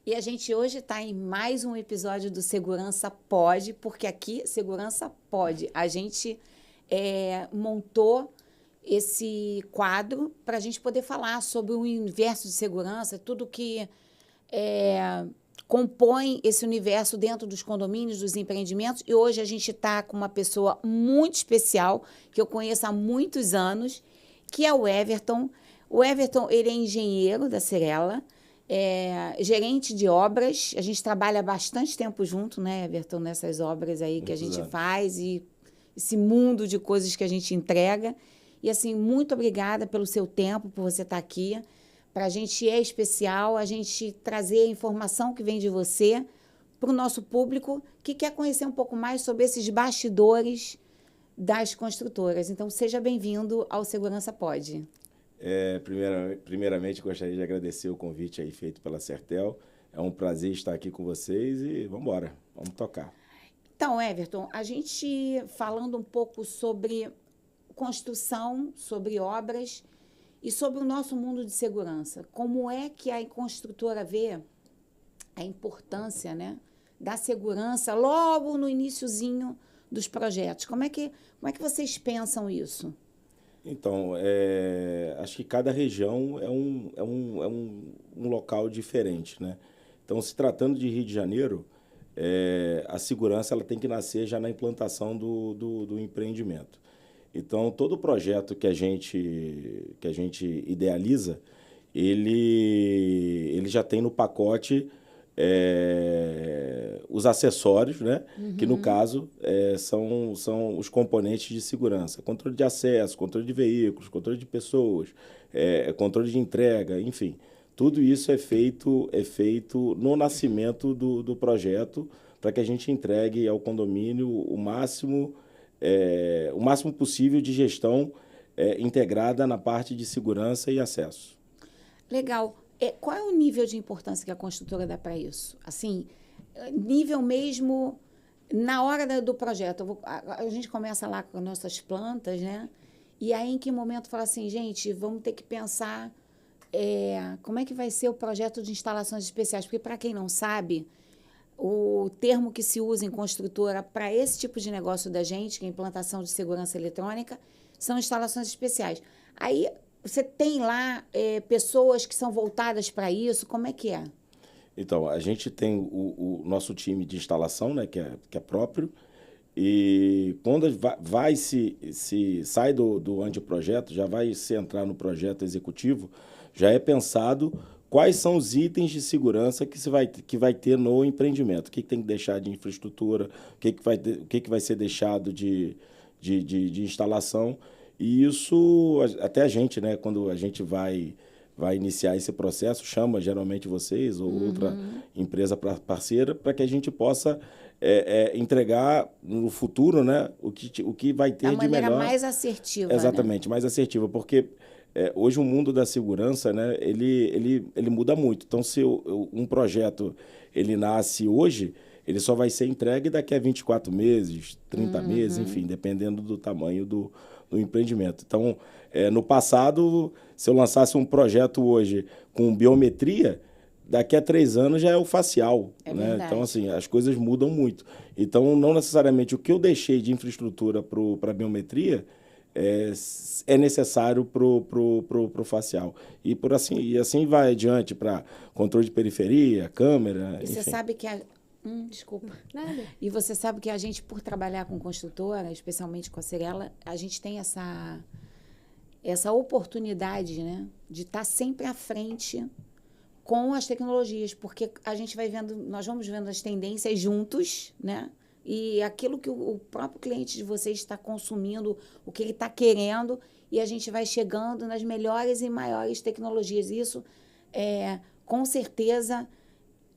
E a gente hoje está em mais um episódio do Segurança Pode, porque aqui Segurança Pode. A gente montou esse quadro para a gente poder falar sobre o universo de segurança, tudo que compõe esse universo dentro dos condomínios, dos empreendimentos. E hoje a gente está com uma pessoa muito especial, que eu conheço há muitos anos, que é o Everton. O Everton, ele é engenheiro da Cyrela, gerente de obras. A gente trabalha bastante tempo junto, né, Everton, nessas obras aí que a gente faz e esse mundo de coisas que a gente entrega. E, assim, muito obrigada pelo seu tempo, por você estar aqui. Para a gente é especial a gente trazer a informação que vem de você para o nosso público que quer conhecer um pouco mais sobre esses bastidores das construtoras. Então, seja bem-vindo ao Segurança Pode. Primeiramente, gostaria de agradecer o convite aí feito pela Sertel. É um prazer estar aqui com vocês e vamos embora, vamos tocar. Então, Everton, a gente falando um pouco sobre construção, sobre obras e sobre o nosso mundo de segurança. Como é que a construtora vê a importância, né, da segurança logo no iniciozinho dos projetos? Como é que vocês pensam isso? Então, acho que cada região é um local diferente, né? Então, se tratando de Rio de Janeiro, a segurança ela tem que nascer já na implantação do empreendimento. Então, todo projeto que a gente idealiza, ele já tem no pacote os acessórios, né? Que, no caso, são os componentes de segurança. Controle de acesso, controle de veículos, controle de pessoas, controle de entrega, enfim. Tudo isso é feito no nascimento do projeto para que a gente entregue ao condomínio o máximo possível de gestão integrada na parte de segurança e acesso. Legal. Qual é o nível de importância que a construtora dá para isso? Assim, nível mesmo na hora do projeto. A gente começa lá com as nossas plantas, né? E aí, em que momento fala assim, gente, vamos ter que pensar como é que vai ser o projeto de instalações especiais? Porque, para quem não sabe, o termo que se usa em construtora para esse tipo de negócio da gente, que é implantação de segurança eletrônica, são instalações especiais. Aí, você tem lá pessoas que são voltadas para isso? Como é que é? Então, a gente tem o nosso time de instalação, né, que é próprio, e quando sai do anteprojeto, já vai se entrar no projeto executivo, já é pensado quais são os itens de segurança que vai ter no empreendimento. O que tem que deixar de infraestrutura, o que vai ser deixado de instalação. E isso, até a gente, né, quando a gente vai iniciar esse processo, chama geralmente vocês ou outra empresa parceira para que a gente possa entregar no futuro, né, o que vai ter de melhor. Da maneira mais assertiva. Exatamente, né? Mais assertiva, porque hoje o mundo da segurança, né, ele muda muito. Então, se um projeto ele nasce hoje, ele só vai ser entregue daqui a 24 meses, 30 meses, enfim, dependendo do tamanho do empreendimento. Então, no passado, se eu lançasse um projeto hoje com biometria, daqui a 3 anos já é o facial. Né? Então, assim, as coisas mudam muito. Então, não necessariamente o que eu deixei de infraestrutura para a biometria é necessário para o facial. E assim vai adiante para controle de periferia, câmera, e você sabe que desculpa. Nada. E você sabe que a gente, por trabalhar com construtora, especialmente com a Cyrela, a gente tem essa oportunidade, né, de estar sempre à frente com as tecnologias, porque a gente nós vamos vendo as tendências juntos, né? E aquilo que o próprio cliente de vocês está consumindo, o que ele está querendo, e a gente vai chegando nas melhores e maiores tecnologias. Isso, com certeza,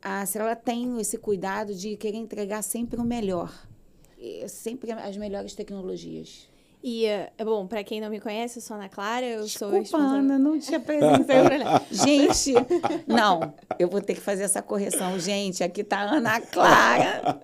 a Cyrela tem esse cuidado de querer entregar sempre o melhor, sempre as melhores tecnologias. E, bom, para quem não me conhece, eu sou Ana Clara, eu sou Desculpa, Ana, não te apresentei. Gente, não, eu vou ter que fazer essa correção. Gente, aqui está a Ana Clara,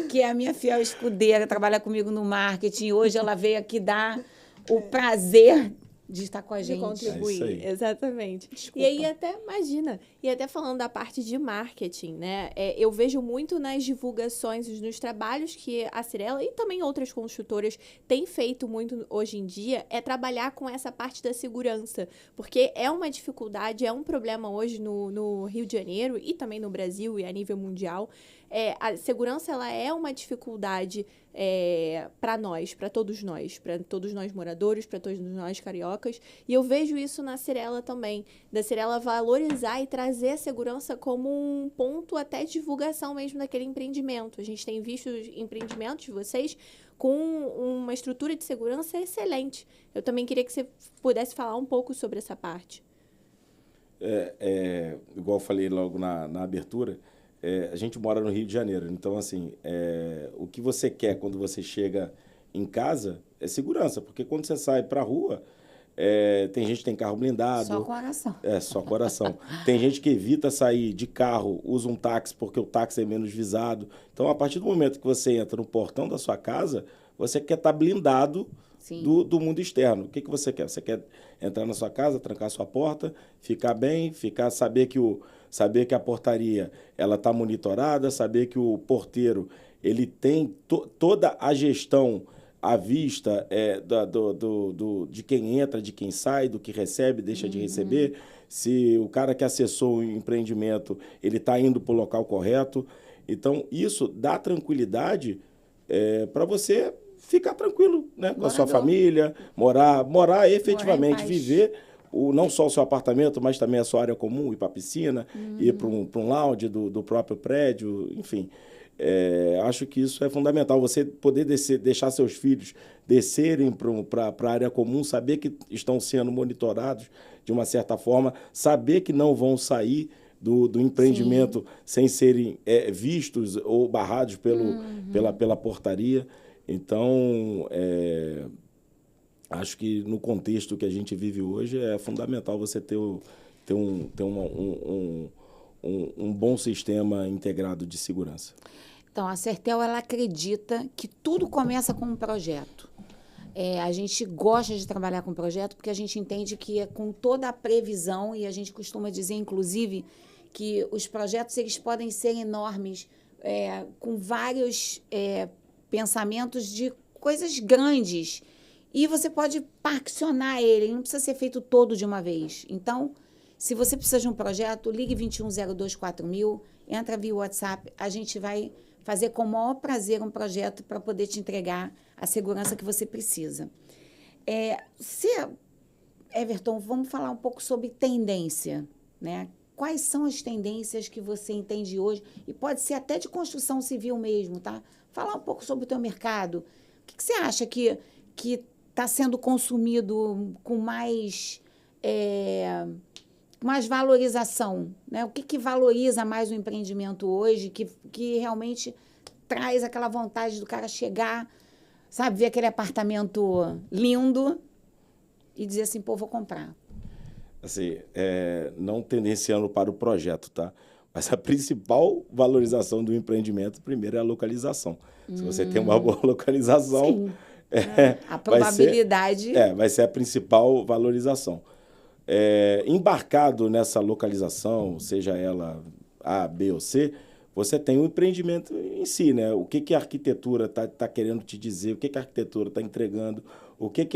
que é a minha fiel escudeira, trabalha comigo no marketing. Hoje ela veio aqui dar o prazer de estar com a De gente. contribuir, É isso aí. exatamente. Desculpa. E aí até, imagina, e até falando da parte de marketing, né? Eu vejo muito nas divulgações, nos trabalhos que a Cyrela e também outras construtoras têm feito muito hoje em dia, é trabalhar com essa parte da segurança. Porque é uma dificuldade, é um problema hoje no Rio de Janeiro e também no Brasil e a nível mundial. A segurança, ela é uma dificuldade para nós, para todos nós moradores, para todos nós cariocas. E eu vejo isso na Cyrela também, da Cyrela valorizar e trazer a segurança como um ponto até de divulgação mesmo daquele empreendimento. A gente tem visto os empreendimentos de vocês com uma estrutura de segurança excelente. Eu também queria que você pudesse falar um pouco sobre essa parte. Igual eu falei logo na abertura, a gente mora no Rio de Janeiro, então, assim, o que você quer quando você chega em casa é segurança, porque quando você sai para a rua, tem gente que tem carro blindado. Só coração. Só coração. Tem gente que evita sair de carro, usa um táxi porque o táxi é menos visado. Então, a partir do momento que você entra no portão da sua casa, você quer estar blindado do mundo externo. O que você quer? Você quer entrar na sua casa, trancar sua porta, ficar bem, saber que a portaria ela está monitorada, saber que o porteiro ele tem toda a gestão à vista de quem entra, de quem sai, do que recebe, deixa de receber, se o cara que acessou o empreendimento ele está indo para o local correto. Então, isso dá tranquilidade para você ficar tranquilo, né, com a sua família, morar efetivamente, viver não só o seu apartamento, mas também a sua área comum, ir para a piscina, ir para um lounge do próprio prédio, enfim. Acho que isso é fundamental, você poder deixar seus filhos descerem para a área comum, saber que estão sendo monitorados de uma certa forma, saber que não vão sair do empreendimento sem serem vistos ou barrados pela portaria. Então, acho que no contexto que a gente vive hoje é fundamental você ter um bom sistema integrado de segurança. Então, a Sertel, ela acredita que tudo começa com um projeto. A gente gosta de trabalhar com projeto porque a gente entende que é com toda a previsão, e a gente costuma dizer, inclusive, que os projetos eles podem ser enormes, com vários pensamentos de coisas grandes, e você pode particionar ele não precisa ser feito todo de uma vez. Então, se você precisa de um projeto, ligue 21024000, entra via WhatsApp, a gente vai fazer com o maior prazer um projeto para poder te entregar a segurança que você precisa. Everton, vamos falar um pouco sobre tendência, né? Quais são as tendências que você entende hoje? E pode ser até de construção civil mesmo, tá? Falar um pouco sobre o teu mercado. O que você acha que está sendo consumido com mais valorização, né? O que valoriza mais o empreendimento hoje, que realmente traz aquela vontade do cara chegar, sabe, ver aquele apartamento lindo e dizer assim, pô, vou comprar. Assim, não tendenciando para o projeto, tá? Mas a principal valorização do empreendimento, primeiro, é a localização. Se você tem uma boa localização, a probabilidade... vai ser a principal valorização. Embarcado nessa localização, seja ela A, B ou C, você tem o empreendimento em si, né? O que a arquitetura está querendo te dizer, o que a arquitetura está entregando, o que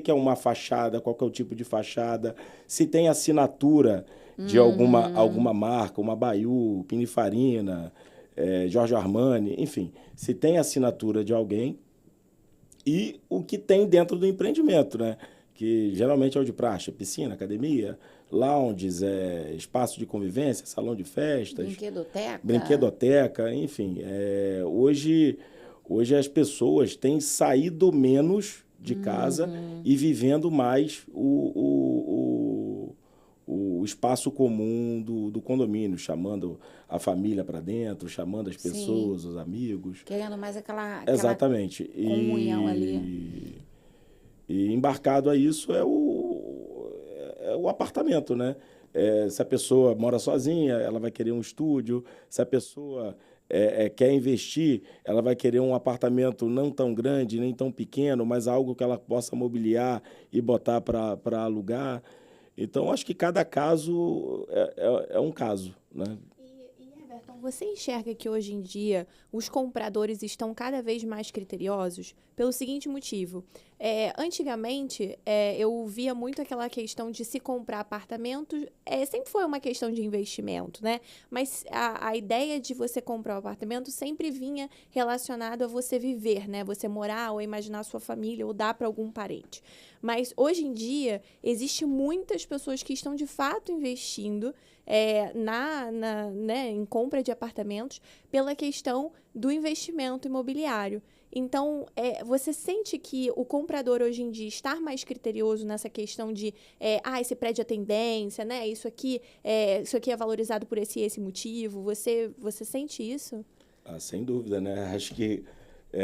é uma fachada, qual que é o tipo de fachada, se tem assinatura de alguma marca, uma Baiu, Pininfarina, Giorgio Armani, enfim, se tem assinatura de alguém e o que tem dentro do empreendimento, né? Que geralmente é o de praxe, piscina, academia, lounges, espaço de convivência, salão de festas. Brinquedoteca, enfim. Hoje as pessoas têm saído menos de casa e vivendo mais o espaço comum do condomínio, chamando a família para dentro, chamando as pessoas, os amigos. Querendo mais aquela Exatamente. Comunhão ali. E embarcado a isso é o apartamento, né? Se a pessoa mora sozinha, ela vai querer um estúdio. Se a pessoa quer investir, ela vai querer um apartamento não tão grande, nem tão pequeno, mas algo que ela possa mobiliar e botar para alugar. Então, acho que cada caso é um caso, né? Everton, você enxerga que hoje em dia os compradores estão cada vez mais criteriosos pelo seguinte motivo. Antigamente, eu via muito aquela questão de se comprar apartamentos, sempre foi uma questão de investimento, né? Mas a ideia de você comprar um apartamento sempre vinha relacionado a você viver, né? Você morar ou imaginar a sua família ou dar para algum parente. Mas hoje em dia, existe muitas pessoas que estão de fato investindo né, em compra de apartamentos pela questão do investimento imobiliário. Então, você sente que o comprador hoje em dia está mais criterioso nessa questão de esse prédio é tendência, né? Isso aqui é valorizado por esse e esse motivo. Você sente isso? Sem dúvida, né? Acho que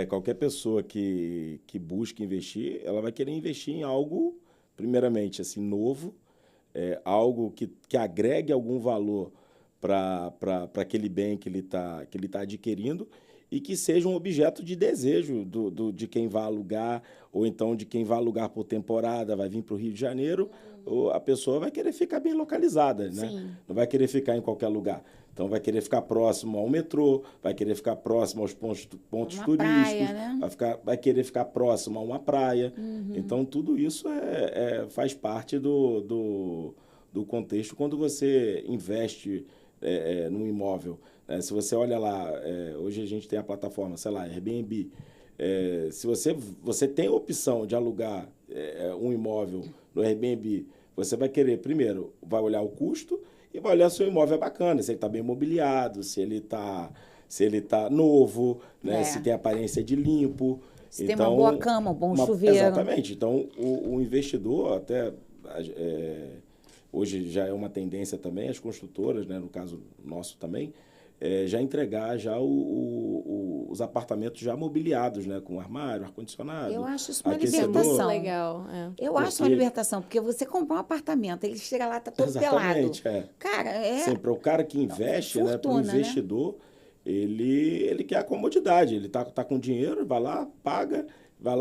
qualquer pessoa que busque investir, ela vai querer investir em algo, primeiramente, assim, novo, algo que agregue algum valor para aquele bem que ele tá adquirindo e que seja um objeto de desejo de quem vai alugar, ou então de quem vai alugar por temporada, vai vir para o Rio de Janeiro, ou a pessoa vai querer ficar bem localizada, né? Sim. Não vai querer ficar em qualquer lugar. Então, vai querer ficar próximo ao metrô, vai querer ficar próximo aos pontos turísticos, praia, né? vai querer ficar próximo a uma praia. Então, tudo isso faz parte do contexto quando você investe num imóvel. Se você olha lá, hoje a gente tem a plataforma, sei lá, Airbnb. Se você tem a opção de alugar um imóvel no Airbnb, você vai querer, primeiro, vai olhar o custo e vai olhar se o imóvel é bacana, se ele está bem mobiliado, se ele tá novo, né? Se tem aparência de limpo. Se tem uma boa cama, um bom chuveiro. Exatamente. Então, o investidor, até hoje já é uma tendência também, as construtoras, né, no caso nosso também, já entregar já os apartamentos já mobiliados, né, com armário, ar-condicionado. Eu acho isso uma aquecedor. libertação. Legal. Eu acho uma libertação, porque você comprar um apartamento, ele chega lá, tá todo Exatamente, pelado. Cara, Sempre, o cara que investe, né, para o fortuna, investidor, ele quer a comodidade. Ele tá com dinheiro, vai lá, paga,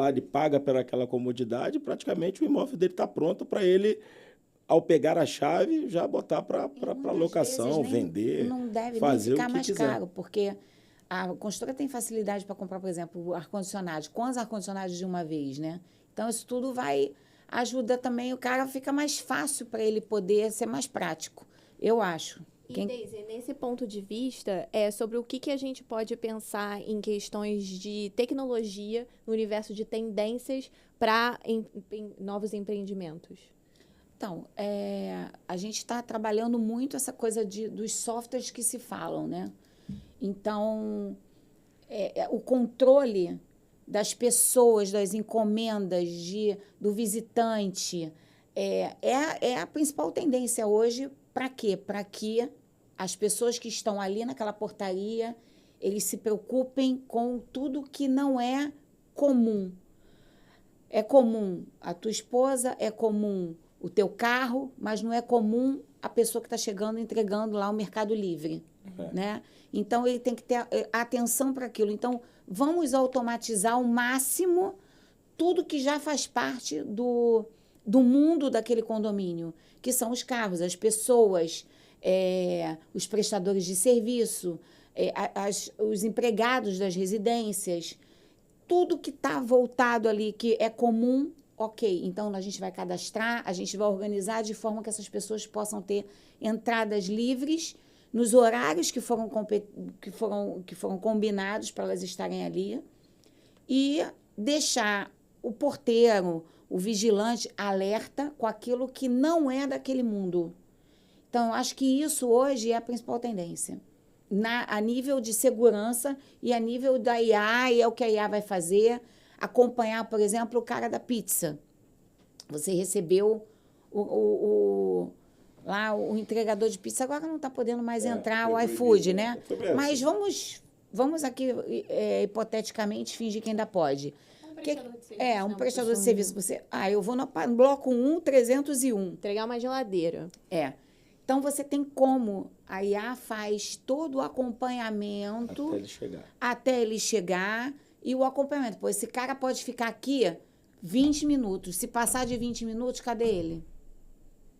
ele paga pela aquela comodidade, praticamente o imóvel dele está pronto para ele, ao pegar a chave, já botar para locação, vender, não deve fazer nem ficar o que mais quiser. caro, porque a construtora tem facilidade para comprar, por exemplo, ar-condicionado. Quantos ar-condicionados de uma vez, né? Então, isso tudo ajuda também, o cara fica mais fácil para ele poder ser mais prático, eu acho. Deise, nesse ponto de vista, sobre o que a gente pode pensar em questões de tecnologia no universo de tendências para novos empreendimentos? Então, a gente está trabalhando muito essa coisa dos softwares que se falam, né? Então, o controle das pessoas, das encomendas, do visitante, é a principal tendência hoje. Para quê? Para que as pessoas que estão ali naquela portaria, eles se preocupem com tudo que não é comum. É comum a tua esposa, é comum o teu carro, mas não é comum a pessoa que está chegando, entregando lá o Mercado Livre, né? Então, ele tem que ter atenção para aquilo. Então, vamos automatizar ao máximo tudo que já faz parte do mundo daquele condomínio, que são os carros, as pessoas, os prestadores de serviço, os empregados das residências, tudo que está voltado ali, que é comum. Ok, então a gente vai cadastrar, a gente vai organizar de forma que essas pessoas possam ter entradas livres nos horários que foram combinados para elas estarem ali e deixar o porteiro, o vigilante alerta com aquilo que não é daquele mundo. Então, eu acho que isso hoje é a principal tendência. A nível de segurança e a nível da IA, e é o que a IA vai fazer. Acompanhar, por exemplo, o cara da pizza. Você recebeu lá o entregador de pizza, agora não está podendo mais entrar o iFood, né? Mas vamos aqui, hipoteticamente, fingir que ainda pode. Um prestador de serviço. Eu vou no bloco 1, 301. Entregar uma geladeira. Então, você tem como. A IA faz todo o acompanhamento até ele chegar. E o acompanhamento. Pô, esse cara pode ficar aqui 20 minutos. Se passar de 20 minutos, cadê ele?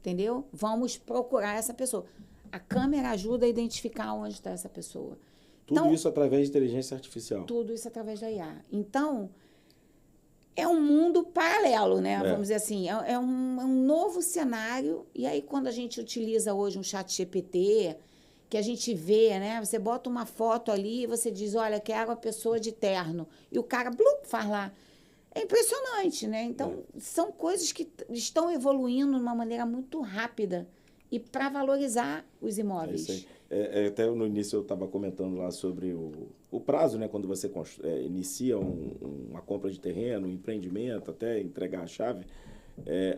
Entendeu? Vamos procurar essa pessoa. A câmera ajuda a identificar onde está essa pessoa. Tudo isso através de inteligência artificial. Tudo isso através da IA. Então, é um mundo paralelo, né? Vamos dizer assim. É um novo cenário. E aí, quando a gente utiliza hoje um chat GPT, que a gente vê, né? Você bota uma foto ali e você diz, olha, quero a pessoa de terno. E o cara, blum, faz lá. É impressionante, né? Então, são coisas que estão evoluindo de uma maneira muito rápida e para valorizar os imóveis. É isso aí. Até no início eu estava comentando lá sobre o prazo, né? Quando você inicia uma compra de terreno, um empreendimento, até entregar a chave.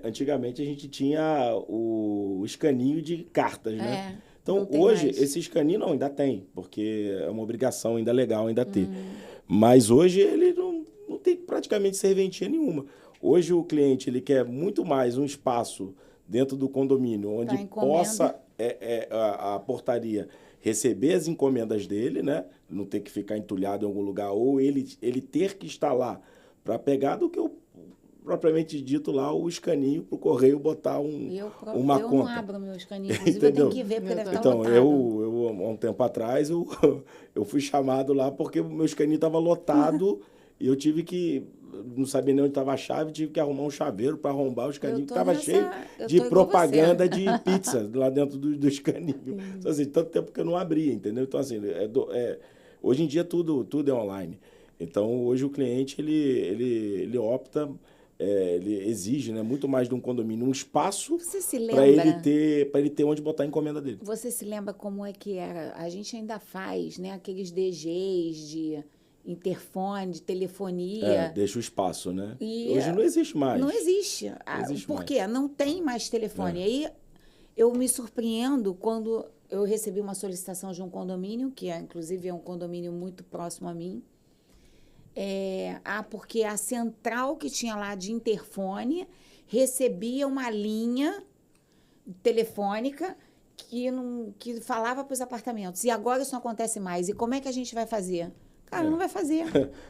Antigamente a gente tinha o escaninho de cartas, né? Então, hoje, mais. Esse escaninho ainda tem, porque é uma obrigação ainda legal ainda ter. Mas hoje ele não tem praticamente serventia nenhuma. Hoje o cliente ele quer muito mais um espaço dentro do condomínio onde possa a portaria receber as encomendas dele, né? Não ter que ficar entulhado em algum lugar, ou ele ter que estar lá para pegar, do que propriamente dito lá o escaninho para o correio botar uma conta. Eu não abro meu escaninho, inclusive eu tenho que ver, porque deve estar lotado. Eu, há um tempo atrás, eu fui chamado lá porque o meu escaninho estava lotado e eu tive que, não sabia nem onde estava a chave, tive que arrumar um chaveiro para arrombar o escaninho, que estava cheio de propaganda de pizza lá dentro do escaninho. Então, assim, tanto tempo que eu não abria, entendeu? Então, assim, hoje em dia tudo é online. Então, hoje o cliente, ele opta... ele exige, né, muito mais de um condomínio, um espaço para ele ter onde botar a encomenda dele. Você se lembra como é que era? A gente ainda faz, né, aqueles DGs de interfone, de telefonia. Deixa o espaço, né? Hoje não existe mais. Não existe. Por quê? Não tem mais telefone. Aí eu me surpreendo quando eu recebi uma solicitação de um condomínio, que inclusive é um condomínio muito próximo a mim. Porque a central que tinha lá de interfone recebia uma linha telefônica que falava para os apartamentos. E agora isso não acontece mais. E como é que a gente vai fazer? Cara, não vai fazer.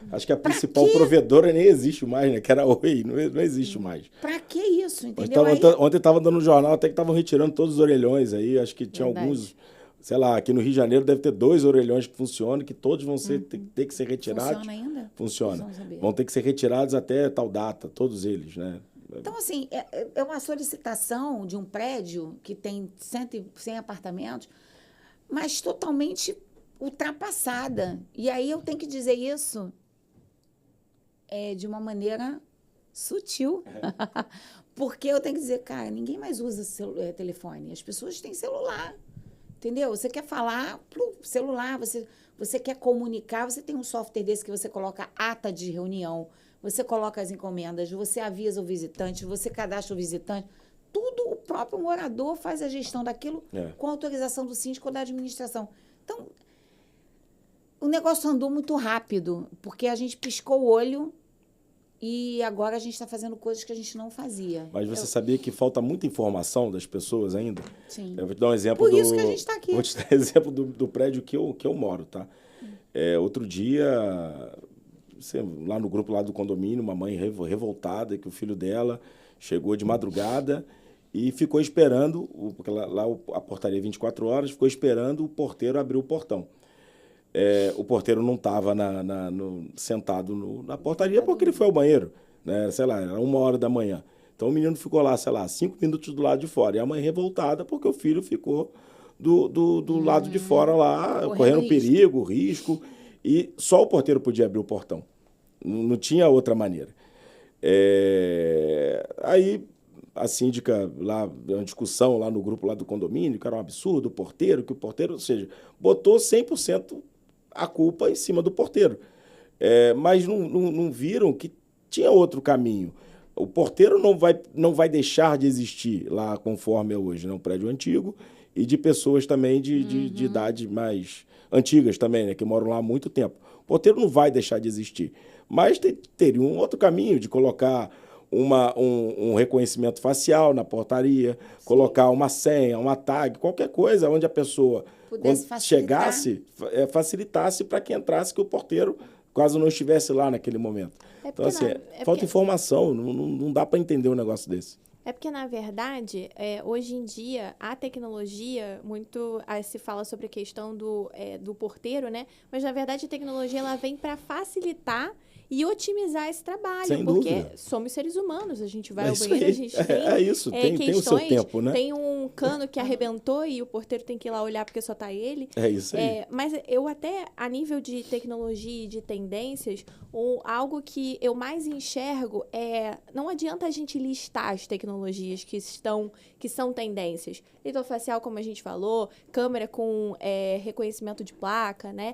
Acho que a principal provedora nem existe mais, né? Que era a Oi, não existe mais. Para que isso, entendeu? Ontem estava dando no jornal até que estavam retirando todos os orelhões aí. Acho que tinha alguns... Sei lá, aqui no Rio de Janeiro deve ter 2 orelhões que funcionam, que todos vão ter que ser retirados. Funciona ainda? Funciona. Vão ter que ser retirados até tal data, todos eles, né? Então, assim, é uma solicitação de um prédio que tem 100 apartamentos, mas totalmente ultrapassada. E aí eu tenho que dizer isso de uma maneira sutil. Porque eu tenho que dizer, cara, ninguém mais usa telefone. As pessoas têm celular. Entendeu? Você quer falar pro celular, você quer comunicar, você tem um software desse que você coloca ata de reunião, você coloca as encomendas, você avisa o visitante, você cadastra o visitante. Tudo o próprio morador faz a gestão daquilo com autorização do síndico ou da administração. Então, o negócio andou muito rápido, porque a gente piscou o olho e agora a gente está fazendo coisas que a gente não fazia. Mas você sabia que falta muita informação das pessoas ainda? Sim. Eu vou te dar um exemplo. Por isso que a gente está aqui. Vou te dar um exemplo do prédio que eu moro, tá? Outro dia, lá no grupo lá do condomínio, uma mãe revoltada, que o filho dela chegou de madrugada e ficou esperando, porque lá a portaria é 24 horas, ficou esperando o porteiro abrir o portão. O porteiro não estava sentado na portaria porque ele foi ao banheiro, né? Sei lá, era 1h da manhã. Então o menino ficou lá, sei lá, 5 minutos do lado de fora. E a mãe revoltada porque o filho ficou do lado de fora lá, correndo perigo, risco. E só o porteiro podia abrir o portão. Não tinha outra maneira. Aí a síndica, lá, uma discussão lá no grupo lá do condomínio, que era um absurdo, o porteiro, ou seja, botou 100% a culpa em cima do porteiro. Mas não viram que tinha outro caminho. O porteiro não vai deixar de existir lá conforme é hoje, né? Um prédio antigo, e de pessoas também de idade mais antigas também, né? Que moram lá há muito tempo. O porteiro não vai deixar de existir. Mas teria um outro caminho de colocar um reconhecimento facial na portaria, colocar uma senha, uma tag, qualquer coisa onde a pessoa, Pudesse quando chegasse, facilitasse para que entrasse, que o porteiro, caso não estivesse lá naquele momento. Então, assim, falta informação, não dá para entender um negócio desse. É porque, na verdade, hoje em dia, a tecnologia, muito se fala sobre a questão do porteiro, né? Mas, na verdade, a tecnologia ela vem para facilitar e otimizar esse trabalho. Sem porque dúvida. somos seres humanos, a gente vai É ao isso banheiro, aí. a gente tem É isso, tem o seu tempo, né? Tem um cano que arrebentou e o porteiro tem que ir lá olhar porque só tá ele. É isso aí. Mas eu até, a nível de tecnologia e de tendências, algo que eu mais enxergo não adianta a gente listar as tecnologias que são tendências. Leitor facial, como a gente falou, câmera com reconhecimento de placa, né?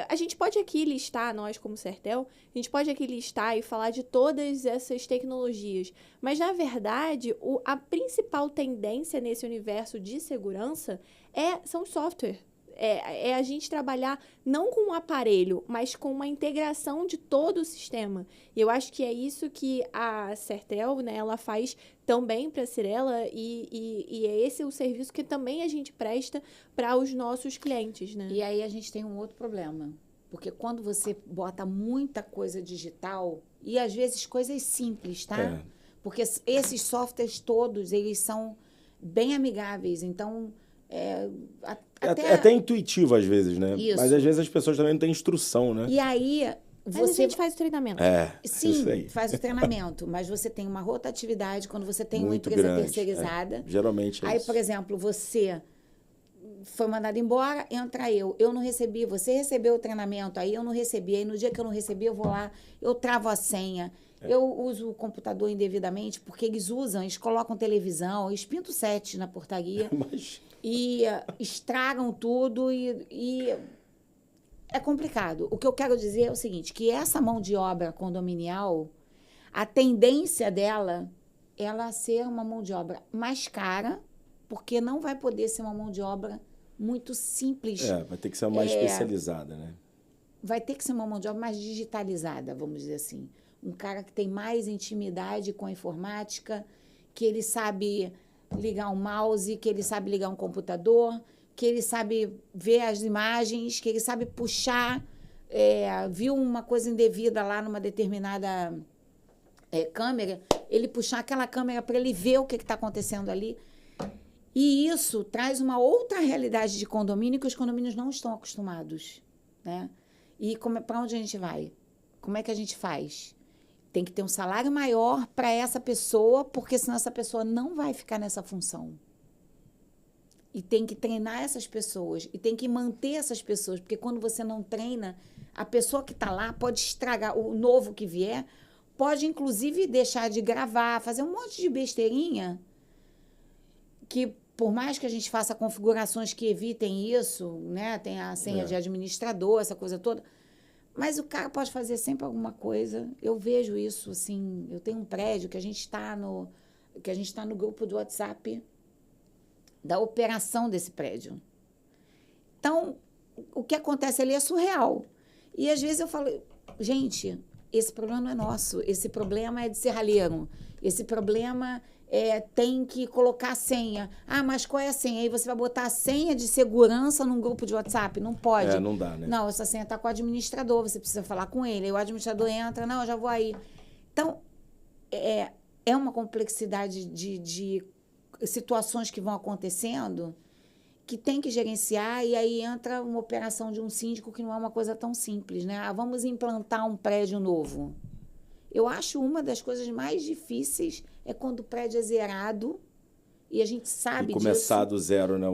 A gente pode aqui listar, nós como Sertel, a gente pode aqui listar e falar de todas essas tecnologias. Mas, na verdade, a principal tendência nesse universo de segurança são os softwares. É a gente trabalhar não com um aparelho, mas com uma integração de todo o sistema. E eu acho que é isso que a Sertel, né, ela faz também para a Cyrela e é esse o serviço que também a gente presta para os nossos clientes, né? E aí a gente tem um outro problema. Porque quando você bota muita coisa digital, e às vezes coisas simples, tá? Porque esses softwares todos, eles são bem amigáveis. Então, até intuitivo às vezes, né? Isso. Mas às vezes as pessoas também não têm instrução, né? E aí Mas a gente faz o treinamento. Sim, isso aí. faz o treinamento, mas você tem uma rotatividade quando você tem uma Muito empresa grande, terceirizada. Geralmente é Aí, isso. por exemplo, você foi mandado embora, entra eu não recebi, você recebeu o treinamento, aí eu não recebi, aí no dia que eu não recebi, eu vou lá, eu travo a senha, eu uso o computador indevidamente, porque eles colocam televisão, eles pintam 7 na portaria e estragam tudo e é complicado. O que eu quero dizer é o seguinte, que essa mão de obra condominial, a tendência dela é ela ser uma mão de obra mais cara, porque não vai poder ser uma mão de obra muito simples. Vai ter que ser mais especializada, né? Vai ter que ser uma mão de obra mais digitalizada, vamos dizer assim. Um cara que tem mais intimidade com a informática, que ele sabe ligar um mouse, que ele sabe ligar um computador, que ele sabe ver as imagens, que ele sabe puxar, viu uma coisa indevida lá numa determinada câmera, ele puxar aquela câmera para ele ver o que está acontecendo ali. E isso traz uma outra realidade de condomínio que os condomínios não estão acostumados, né? E para onde a gente vai? Como é que a gente faz? Tem que ter um salário maior para essa pessoa, porque senão essa pessoa não vai ficar nessa função. E tem que treinar essas pessoas, e tem que manter essas pessoas, porque quando você não treina, a pessoa que está lá pode estragar, o novo que vier, pode inclusive deixar de gravar, fazer um monte de besteirinha, que por mais que a gente faça configurações que evitem isso, né? Tem a senha de administrador, essa coisa toda, mas o cara pode fazer sempre alguma coisa. Eu vejo isso, assim, eu tenho um prédio que a gente está no grupo do WhatsApp da operação desse prédio. Então, o que acontece ali é surreal. E às vezes eu falo, gente, esse problema não é nosso, esse problema é de serralheiro, esse problema tem que colocar a senha. Ah, mas qual é a senha? Aí você vai botar a senha de segurança num grupo de WhatsApp? Não pode. Não dá, né? Não, essa senha está com o administrador, você precisa falar com ele. Aí o administrador entra, não, eu já vou aí. Então, é uma complexidade de situações que vão acontecendo que tem que gerenciar, e aí entra uma operação de um síndico que não é uma coisa tão simples, né? Ah, vamos implantar um prédio novo. Eu acho uma das coisas mais difíceis é quando o prédio é zerado e a gente sabe disso. E começar do zero, né,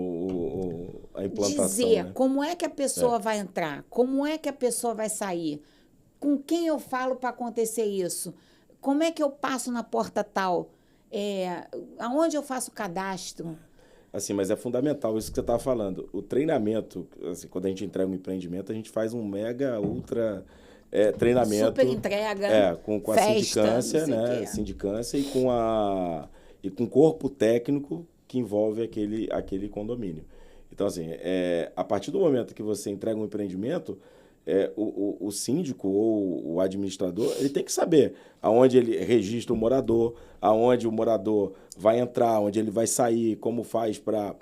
a implantação. Dizer, né? Como é que a pessoa vai entrar, como é que a pessoa vai sair, com quem eu falo para acontecer isso, como é que eu passo na porta tal, aonde eu faço o cadastro. Assim, mas é fundamental isso que você estava falando. O treinamento, assim, quando a gente entrega um empreendimento, a gente faz um mega, ultra treinamento. Super entrega, com a festa, sindicância, né? Sindicância e com o corpo técnico que envolve aquele condomínio. Então, assim, a partir do momento que você entrega um empreendimento, o síndico ou o administrador, ele tem que saber aonde ele registra o morador, aonde o morador vai entrar, onde ele vai sair, como faz para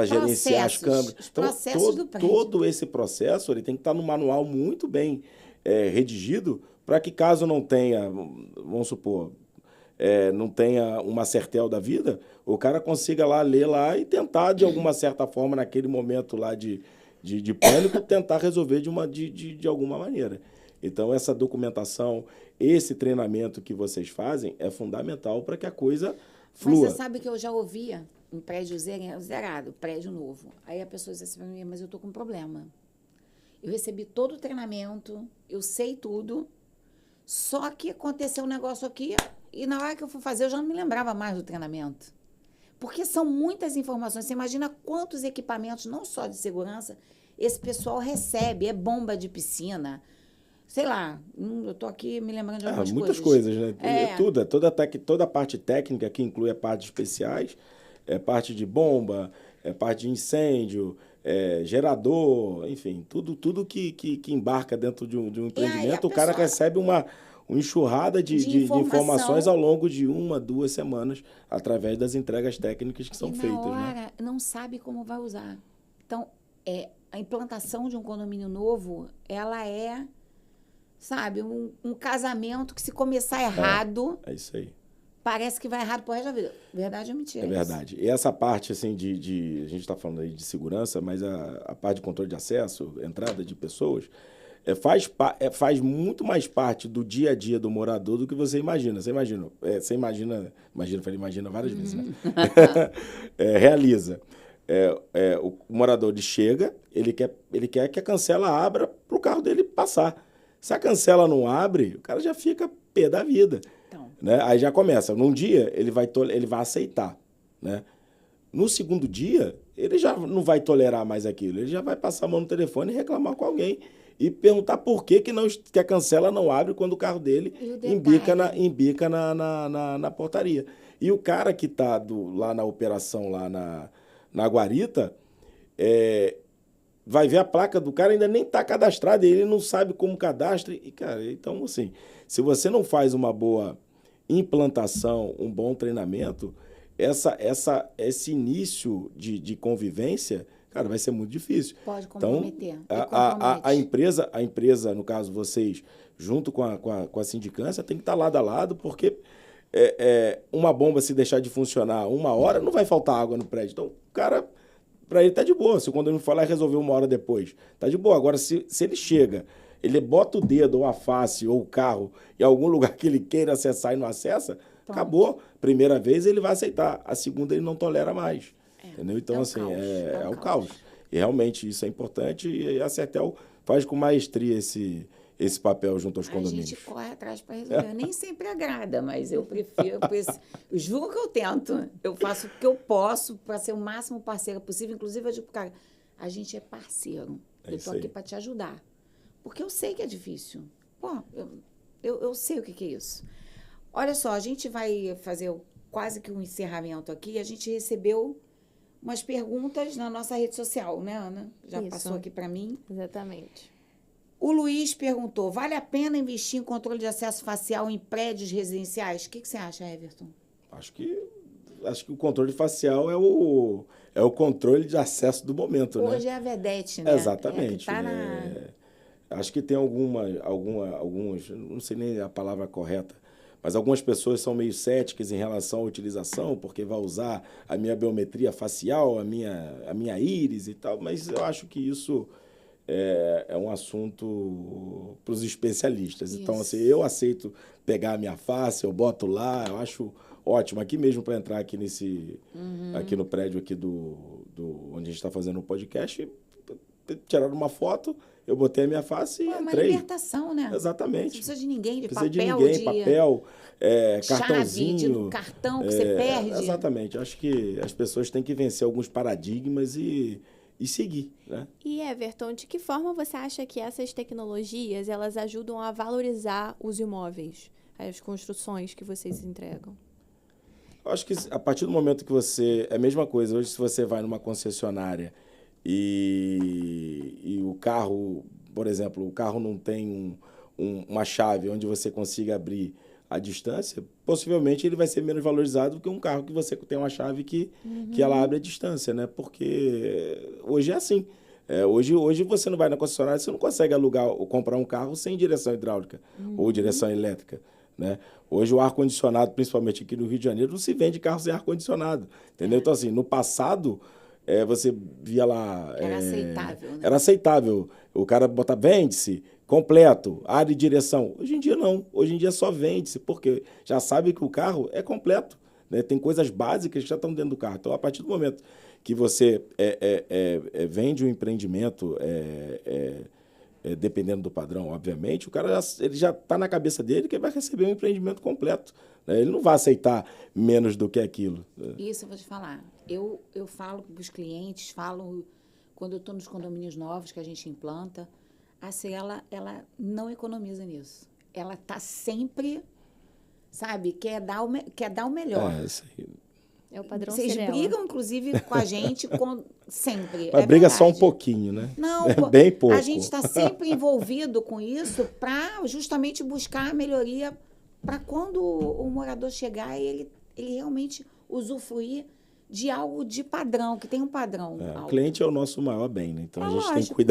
gerenciar as câmeras. Os Então, processos do prédio. todo esse processo ele tem que estar no manual muito bem redigido para que caso não tenha, vamos supor, não tenha uma Sertel da vida, o cara consiga lá ler lá e tentar, de alguma certa forma, naquele momento lá de pânico, tentar resolver de alguma maneira. Então, essa documentação, esse treinamento que vocês fazem é fundamental para que a coisa flua. Mas você sabe que eu já ouvia um prédio zerado, prédio novo. Aí a pessoa dizia assim para mim, mas eu estou com um problema. Eu recebi todo o treinamento, eu sei tudo, só que aconteceu um negócio aqui e na hora que eu fui fazer eu já não me lembrava mais do treinamento. Porque são muitas informações. Você imagina quantos equipamentos, não só de segurança, esse pessoal recebe. É bomba de piscina. Sei lá, eu estou aqui me lembrando de algumas muitas coisas. Muitas coisas, né? Tudo, toda a parte técnica, que inclui a parte de especiais, parte de bomba, parte de incêndio, gerador, enfim, tudo que embarca dentro de um empreendimento, o cara recebe uma enxurrada de informações ao longo de 1, 2 semanas, através das entregas técnicas que são feitas. Na hora, não sabe como vai usar. Então, a implantação de um condomínio novo, ela sabe, um casamento que se começar errado... É isso aí. Parece que vai errado pro resto da vida. Verdade ou mentira? É verdade. E essa parte, assim, a gente está falando aí de segurança, mas a parte de controle de acesso, entrada de pessoas... faz muito mais parte do dia a dia do morador do que você imagina. Você imagina várias vezes, né? Realiza. O morador chega, ele quer que a cancela abra para o carro dele passar. Se a cancela não abre, o cara já fica pé da vida. Então. Né? Aí já começa. Num dia, ele vai aceitar. Né? No segundo dia, ele já não vai tolerar mais aquilo. Ele já vai passar a mão no telefone e reclamar com alguém. E perguntar por que a cancela não abre quando o carro dele embica na portaria. E o cara que está lá na operação, lá na guarita, vai ver a placa do cara, ainda nem está cadastrado, e ele não sabe como cadastra. E, cara, então, assim, se você não faz uma boa implantação, um bom treinamento, esse início de convivência... Cara, vai ser muito difícil. Pode comprometer. Então, a empresa, no caso vocês, junto com a sindicância, tem que estar lado a lado, porque uma bomba, se deixar de funcionar 1 hora, não vai faltar água no prédio. Então, o cara, para ele tá de boa. Se o condomínio for lá e resolver 1 hora depois, tá de boa. Agora, se ele chega, ele bota o dedo, ou a face, ou o carro, em algum lugar que ele queira acessar e não acessa, acabou. Primeira vez ele vai aceitar. A segunda ele não tolera mais. Entendeu? Então, assim, é o caos. E realmente isso é importante e a Sertel faz com maestria esse papel junto aos condomínios. A gente corre atrás para resolver. Nem sempre agrada, mas eu prefiro... Eu juro que eu tento. Eu faço o que eu posso para ser o máximo parceira possível. Inclusive, eu digo, cara, a gente é parceiro. Eu estou aqui para te ajudar. Porque eu sei que é difícil. Pô, eu sei o que é isso. Olha só, a gente vai fazer quase que um encerramento aqui. A gente recebeu umas perguntas na nossa rede social, né, Ana? Já passou aqui para mim. Exatamente. O Luiz perguntou, vale a pena investir em controle de acesso facial em prédios residenciais? O que você acha, Everton? Acho que o controle facial é o controle de acesso do momento, Hoje né? É a vedete, né? Exatamente. Acho que tem algumas, não sei nem a palavra correta, mas algumas pessoas são meio céticas em relação à utilização, porque vai usar a minha biometria facial, a minha íris e tal, mas eu acho que isso é um assunto para os especialistas. Isso. Então, assim, eu aceito pegar a minha face, eu boto lá, eu acho ótimo. Aqui mesmo, para entrar aqui aqui no prédio aqui onde a gente está fazendo o podcast, tiraram uma foto, eu botei a minha face e entrei. É uma libertação, né? Exatamente. Não precisa de ninguém, de papel. Papel, Cartãozinho. Chave, de cartão que você perde. Exatamente. Acho que as pessoas têm que vencer alguns paradigmas e seguir, né? E, Everton, de que forma você acha que essas tecnologias, elas ajudam a valorizar os imóveis, as construções que vocês entregam? Eu acho que a partir do momento que você... É a mesma coisa. Hoje, se você vai numa concessionária e o carro, por exemplo, o carro não tem uma chave onde você consiga abrir à distância, possivelmente ele vai ser menos valorizado do que um carro que você tem uma chave que ela abre à distância, né? Porque hoje é assim. Hoje você não vai na concessionária, você não consegue alugar ou comprar um carro sem direção hidráulica ou direção elétrica, né? Hoje o ar-condicionado, principalmente aqui no Rio de Janeiro, não se vende carro sem ar-condicionado, entendeu? Então, assim, no passado, você via lá... Era aceitável, né? Era aceitável. O cara vende-se, completo, área e direção. Hoje em dia não. Hoje em dia só vende-se, porque já sabe que o carro é completo, né? Tem coisas básicas que já estão dentro do carro. Então, a partir do momento que você vende um empreendimento, dependendo do padrão, obviamente, o cara ele já está na cabeça dele que ele vai receber um empreendimento completo, né? Ele não vai aceitar menos do que aquilo. Isso eu vou te falar. Eu falo para os clientes, falo quando eu estou nos condomínios novos que a gente implanta, a Cirela, ela não economiza nisso. Ela está sempre, sabe, quer dar o melhor. Isso aí. É o padrão Vocês Cirela. brigam, inclusive, com a gente sempre. Mas briga só um verdade. pouquinho, né? Não, bem pouco. A gente está sempre envolvido com isso para justamente buscar a melhoria para quando o morador chegar ele realmente usufruir de algo de padrão, que tem um padrão. O alto. cliente é o nosso maior bem, né? Então a gente tem lógico. que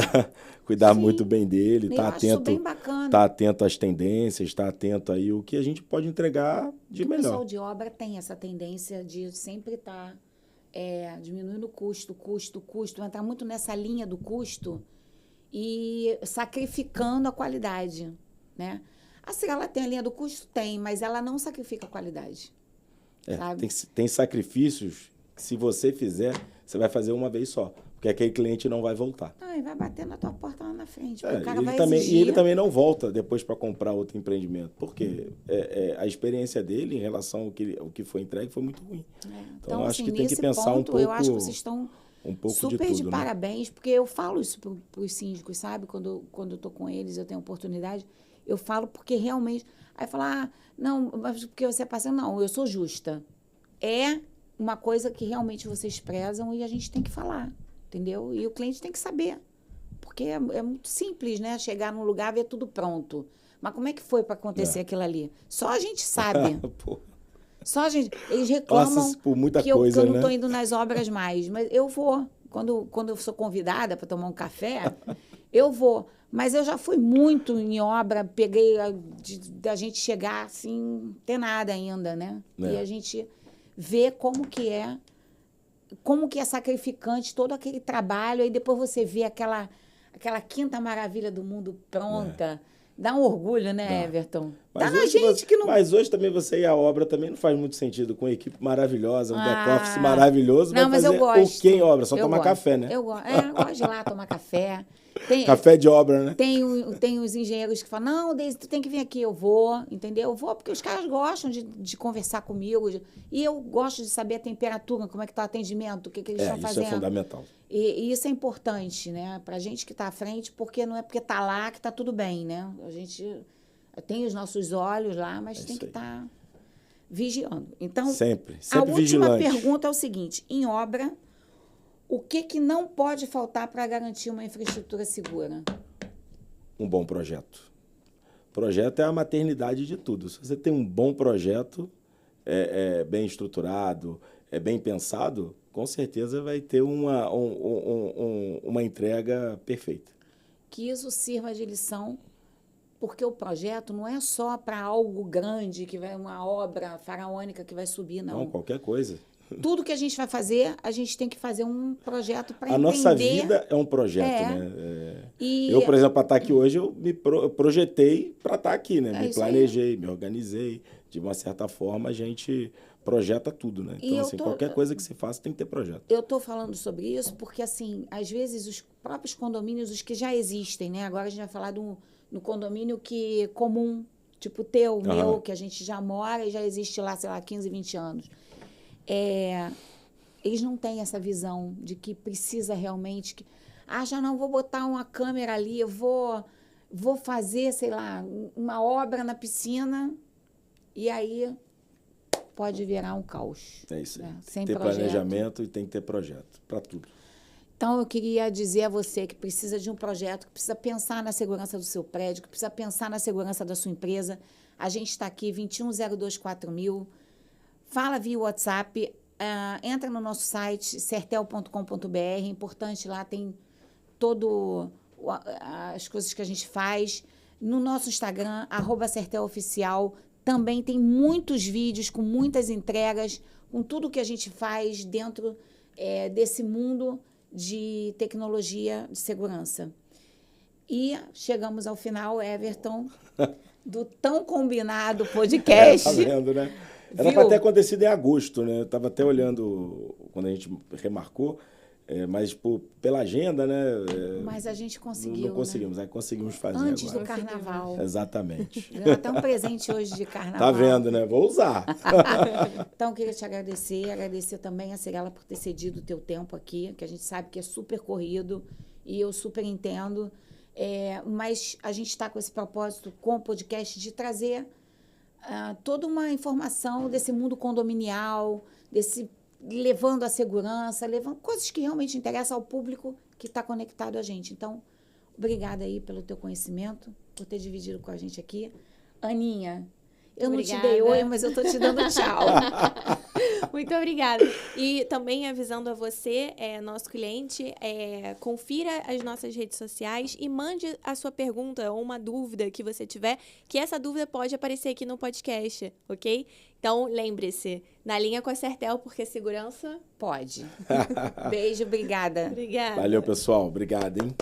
cuidar Sim. muito bem dele, Eu estar acho isso bem atento, bacana. tá atento às tendências, estar atento aí o que a gente pode entregar de O pessoal melhor. de obra tem essa tendência de sempre estar diminuindo o custo, entrar muito nessa linha do custo e sacrificando a qualidade, né? A Cirela tem a linha do custo? Tem, mas ela não sacrifica a qualidade, sabe? Tem sacrifícios que se você fizer, você vai fazer uma vez só, porque aquele cliente não vai voltar. Não, ele vai bater na tua porta lá na frente, porque o cara Ele vai também, exigir. e ele também não volta depois para comprar outro empreendimento, porque a experiência dele em relação ao que foi entregue foi muito ruim. Então, eu acho que tem que nesse pensar ponto, um pouco, eu acho que vocês estão um pouco super de tudo, né? parabéns, porque eu falo isso para os síndicos, sabe? Quando eu estou com eles, eu tenho oportunidade, eu falo porque realmente... Aí falar, não, mas porque você é parceiro? Não, eu sou justa. É uma coisa que realmente vocês prezam e a gente tem que falar, entendeu? E o cliente tem que saber, porque é muito simples, né? Chegar num lugar, ver tudo pronto. Mas como é que foi para acontecer aquilo ali? Só a gente sabe. Pô. Só a gente... Eles reclamam Passa por muita que eu coisa, não estou né? indo nas obras mais, mas eu vou. Quando eu sou convidada para tomar um café, eu vou. Mas eu já fui muito em obra, peguei da gente chegar assim, não ter nada ainda, né? E a gente vê como que é sacrificante todo aquele trabalho, aí depois você vê aquela quinta maravilha do mundo pronta. Dá um orgulho, né, Everton? Dá na gente que não... Mas hoje também você ir à obra também não faz muito sentido, com uma equipe maravilhosa, um back-office maravilhoso, não, vai mas fazer eu gosto. o quê em obra? Só Eu tomar gosto. café, né? Eu gosto de ir lá tomar café. Café de obra, né? Tem os engenheiros que falam, não, Deise, tu tem que vir aqui, eu vou, entendeu? Eu vou porque os caras gostam de conversar comigo, e eu gosto de saber a temperatura, como é que está o atendimento, o que eles estão fazendo. Isso é fundamental. E isso é importante, né? Pra gente que está à frente, porque não é porque está lá que está tudo bem, né? A gente tem os nossos olhos lá, mas tem que estar vigiando. Então, sempre a última vigilante. pergunta é o seguinte, em obra, o que não pode faltar para garantir uma infraestrutura segura? Um bom projeto. Projeto é a maternidade de tudo. Se você tem um bom projeto, bem estruturado, bem pensado, com certeza vai ter uma entrega perfeita. Que isso sirva de lição, porque o projeto não é só para algo grande, que vai uma obra faraônica que vai subir, não. Não, qualquer coisa. Tudo que a gente vai fazer, a gente tem que fazer um projeto para entender. A nossa vida é um projeto, né? E eu, por exemplo, para estar aqui hoje, eu projetei para estar aqui, né? Me isso planejei, me organizei. De uma certa forma, a gente projeta tudo, né? Então, assim, qualquer coisa que se faça tem que ter projeto. Eu estou falando sobre isso porque, assim, às vezes os próprios condomínios, os que já existem, né? Agora a gente vai falar no condomínio que comum, tipo o teu, meu, que a gente já mora e já existe lá, sei lá, 15, 20 anos. Eles não têm essa visão de que precisa realmente... já não vou botar uma câmera ali, eu vou fazer, sei lá, uma obra na piscina e aí pode virar um caos. É isso aí. Né? Tem Sem que ter projeto. planejamento e tem que ter projeto para tudo. Então, eu queria dizer a você que precisa de um projeto, que precisa pensar na segurança do seu prédio, que precisa pensar na segurança da sua empresa. A gente está aqui, 21024000. Fala via WhatsApp, entra no nosso site, sertel.com.br. É importante, lá tem todo as coisas que a gente faz. No nosso Instagram, @serteloficial, também tem muitos vídeos com muitas entregas, com tudo que a gente faz dentro desse mundo de tecnologia de segurança. E chegamos ao final, Everton, do tão combinado podcast. Tá vendo, né? Era Viu? para ter acontecido em agosto, né? Eu estava até olhando quando a gente remarcou, mas pela agenda, né? Mas a gente conseguiu, Não conseguimos, né? aí conseguimos fazer Antes agora. do carnaval. Exatamente. Ganhou até um presente hoje de carnaval. Tá vendo, né? Vou usar. Então, eu queria te agradecer também a Cirela por ter cedido o teu tempo aqui, que a gente sabe que é super corrido e eu super entendo. Mas a gente está com esse propósito, com o podcast, de trazer toda uma informação desse mundo condominial, levando a segurança, levando coisas que realmente interessam ao público que está conectado a gente. Então, obrigada aí pelo teu conhecimento, por ter dividido com a gente aqui. Aninha, eu não te dei oi, mas eu tô te dando tchau. Muito obrigada. E também avisando a você, nosso cliente, confira as nossas redes sociais e mande a sua pergunta ou uma dúvida que você tiver, que essa dúvida pode aparecer aqui no podcast, ok? Então, lembre-se, na linha com a Sertel, porque segurança... Pode. Beijo, obrigada. Obrigada. Valeu, pessoal. Obrigado, hein?